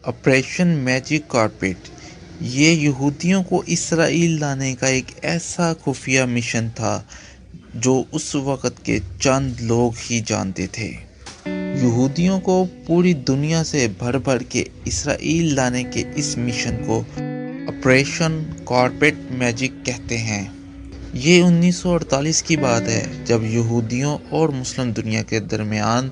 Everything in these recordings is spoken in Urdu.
آپریشن میجک کارپیٹ یہ یہودیوں کو اسرائیل لانے کا ایک ایسا خفیہ مشن تھا جو اس وقت کے چند لوگ ہی جانتے تھے۔ یہودیوں کو پوری دنیا سے بھر بھر کے اسرائیل لانے کے اس مشن کو آپریشن کارپیٹ میجک کہتے ہیں۔ یہ 1948 کی بات ہے جب یہودیوں اور مسلم دنیا کے درمیان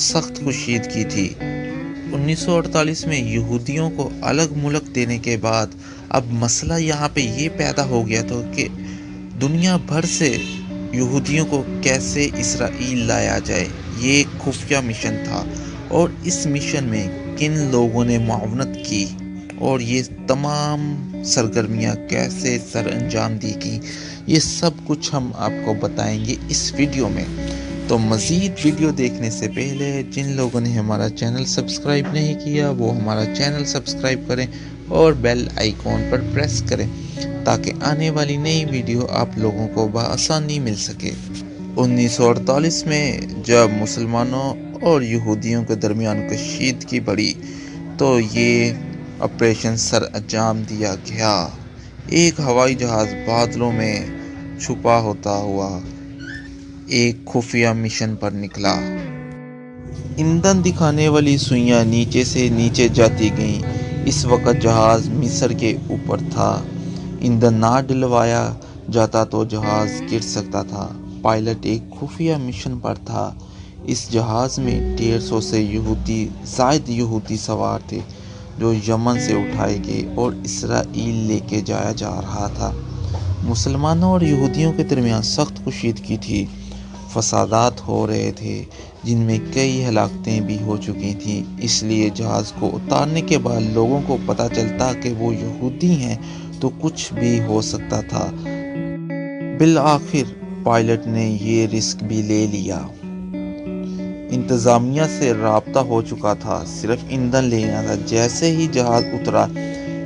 سخت کشیدگی تھی۔ 1948 میں یہودیوں کو الگ ملک دینے کے بعد اب مسئلہ یہاں پہ یہ پیدا ہو گیا تھا کہ دنیا بھر سے یہودیوں کو کیسے اسرائیل لایا جائے۔ یہ ایک خفیہ مشن تھا اور اس مشن میں کن لوگوں نے معاونت کی اور یہ تمام سرگرمیاں کیسے سر انجام دی گئیں، یہ سب کچھ ہم آپ کو بتائیں گے اس ویڈیو میں۔ تو مزید ویڈیو دیکھنے سے پہلے جن لوگوں نے ہمارا چینل سبسکرائب نہیں کیا وہ ہمارا چینل سبسکرائب کریں اور بیل آئیکن پر پریس کریں تاکہ آنے والی نئی ویڈیو آپ لوگوں کو بآسانی مل سکے۔ 1948 میں جب مسلمانوں اور یہودیوں کے درمیان کشیدگی بڑھی تو یہ آپریشن سر انجام دیا گیا۔ ایک ہوائی جہاز بادلوں میں چھپا ہوتا ہوا ایک خفیہ مشن پر نکلا۔ ایندھن دکھانے والی سوئیاں نیچے سے نیچے جاتی گئیں۔ اس وقت جہاز مصر کے اوپر تھا۔ ایندھن نہ ڈلوایا جاتا تو جہاز گر سکتا تھا۔ پائلٹ ایک خفیہ مشن پر تھا۔ اس جہاز میں 150 سے زائد یہودی سوار تھے جو یمن سے اٹھائے گئے اور اسرائیل لے کے جایا جا رہا تھا۔ مسلمانوں اور یہودیوں کے درمیان سخت کشیدگی تھی۔ فسادات ہو رہے تھے جن میں کئی ہلاکتیں بھی ہو چکی تھیں۔ اس لیے جہاز کو اتارنے کے بعد لوگوں کو پتہ چلتا کہ وہ یہودی ہیں تو کچھ بھی ہو سکتا تھا۔ بالآخر پائلٹ نے یہ رسک بھی لے لیا۔ انتظامیہ سے رابطہ ہو چکا تھا، صرف ایندھن لینا تھا۔ جیسے ہی جہاز اترا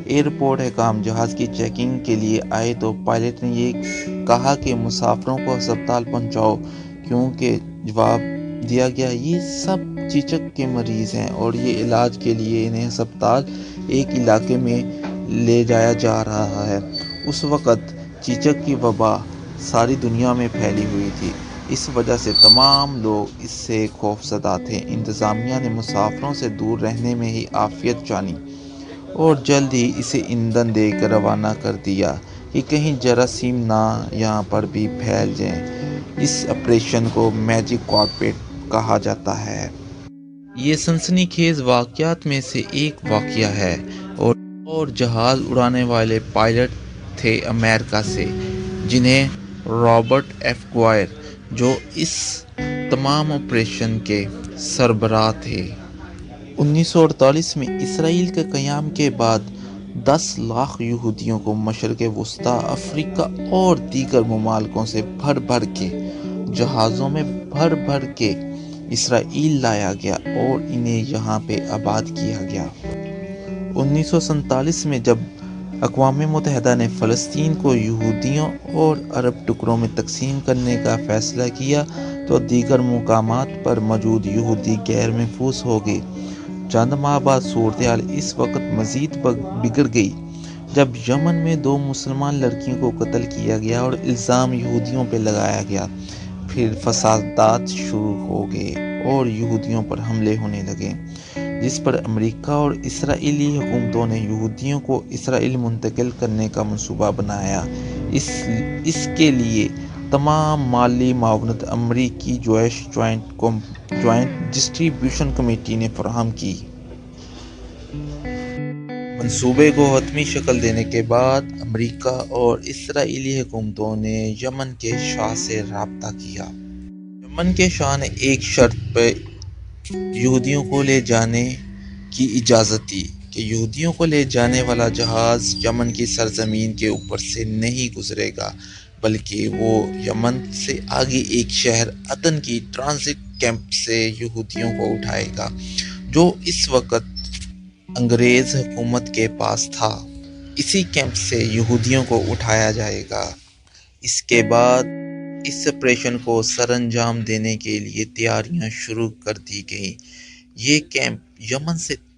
ایئرپورٹ حکام جہاز کی چیکنگ کے لیے آئے تو پائلٹ نے یہ کہا کہ مسافروں کو ہسپتال پہنچاؤ، کیونکہ جواب دیا گیا یہ سب چیچک کے مریض ہیں اور یہ علاج کے لیے انہیں ہسپتال ایک علاقے میں لے جایا جا رہا ہے۔ اس وقت چیچک کی وبا ساری دنیا میں پھیلی ہوئی تھی، اس وجہ سے تمام لوگ اس سے خوفزدہ تھے۔ انتظامیہ نے مسافروں سے دور رہنے میں ہی عافیت جانی اور جلد ہی اسے ایندھن دے کر روانہ کر دیا کہ کہیں جراثیم نہ یہاں پر بھی پھیل جائیں۔ اس آپریشن کو میجک کارپیٹ کہا جاتا ہے۔ یہ سنسنی خیز واقعات میں سے ایک واقعہ ہے اور جہاز اڑانے والے پائلٹ تھے امریکہ سے، جنہیں رابرٹ ایف گوائر، جو اس تمام آپریشن کے سربراہ تھے۔ 1948 میں اسرائیل کے قیام کے بعد 10 لاکھ یہودیوں کو مشرق وسطیٰ، افریقہ اور دیگر ممالکوں سے بھر بھر کے جہازوں میں بھر بھر کے اسرائیل لایا گیا اور انہیں یہاں پہ آباد کیا گیا۔ 1947 میں جب اقوام متحدہ نے فلسطین کو یہودیوں اور عرب ٹکڑوں میں تقسیم کرنے کا فیصلہ کیا تو دیگر مقامات پر موجود یہودی غیر محفوظ ہو گئے۔ چند ماہ بعد صورتحال اس وقت مزید بگڑ گئی جب یمن میں 2 مسلمان لڑکیوں کو قتل کیا گیا اور الزام یہودیوں پہ لگایا گیا۔ پھر فسادات شروع ہو گئے اور یہودیوں پر حملے ہونے لگے، جس پر امریکہ اور اسرائیلی حکومتوں نے یہودیوں کو اسرائیل منتقل کرنے کا منصوبہ بنایا۔ اس کے لیے تمام مالی معاونت امریکی جوائنٹ ڈسٹریبیوشن کمیٹی نے فراہم کی۔ منصوبے کو حتمی شکل دینے کے بعد امریکہ اور اسرائیلی حکومتوں نے یمن کے شاہ سے رابطہ کیا۔ یمن کے شاہ نے ایک شرط پہ یہودیوں کو لے جانے کی اجازت دی کہ یہودیوں کو لے جانے والا جہاز یمن کی سرزمین کے اوپر سے نہیں گزرے گا، بلکہ وہ یمن سے آگے ایک شہر عدن کی ٹرانزٹ کیمپ سے یہودیوں کو اٹھائے گا، جو اس وقت انگریز حکومت کے پاس تھا۔ اسی کیمپ سے یہودیوں کو اٹھایا جائے گا۔ اس کے بعد اس آپریشن کو سر انجام دینے کے لیے تیاریاں شروع کر دی گئیں۔ یہ کیمپ یمن سے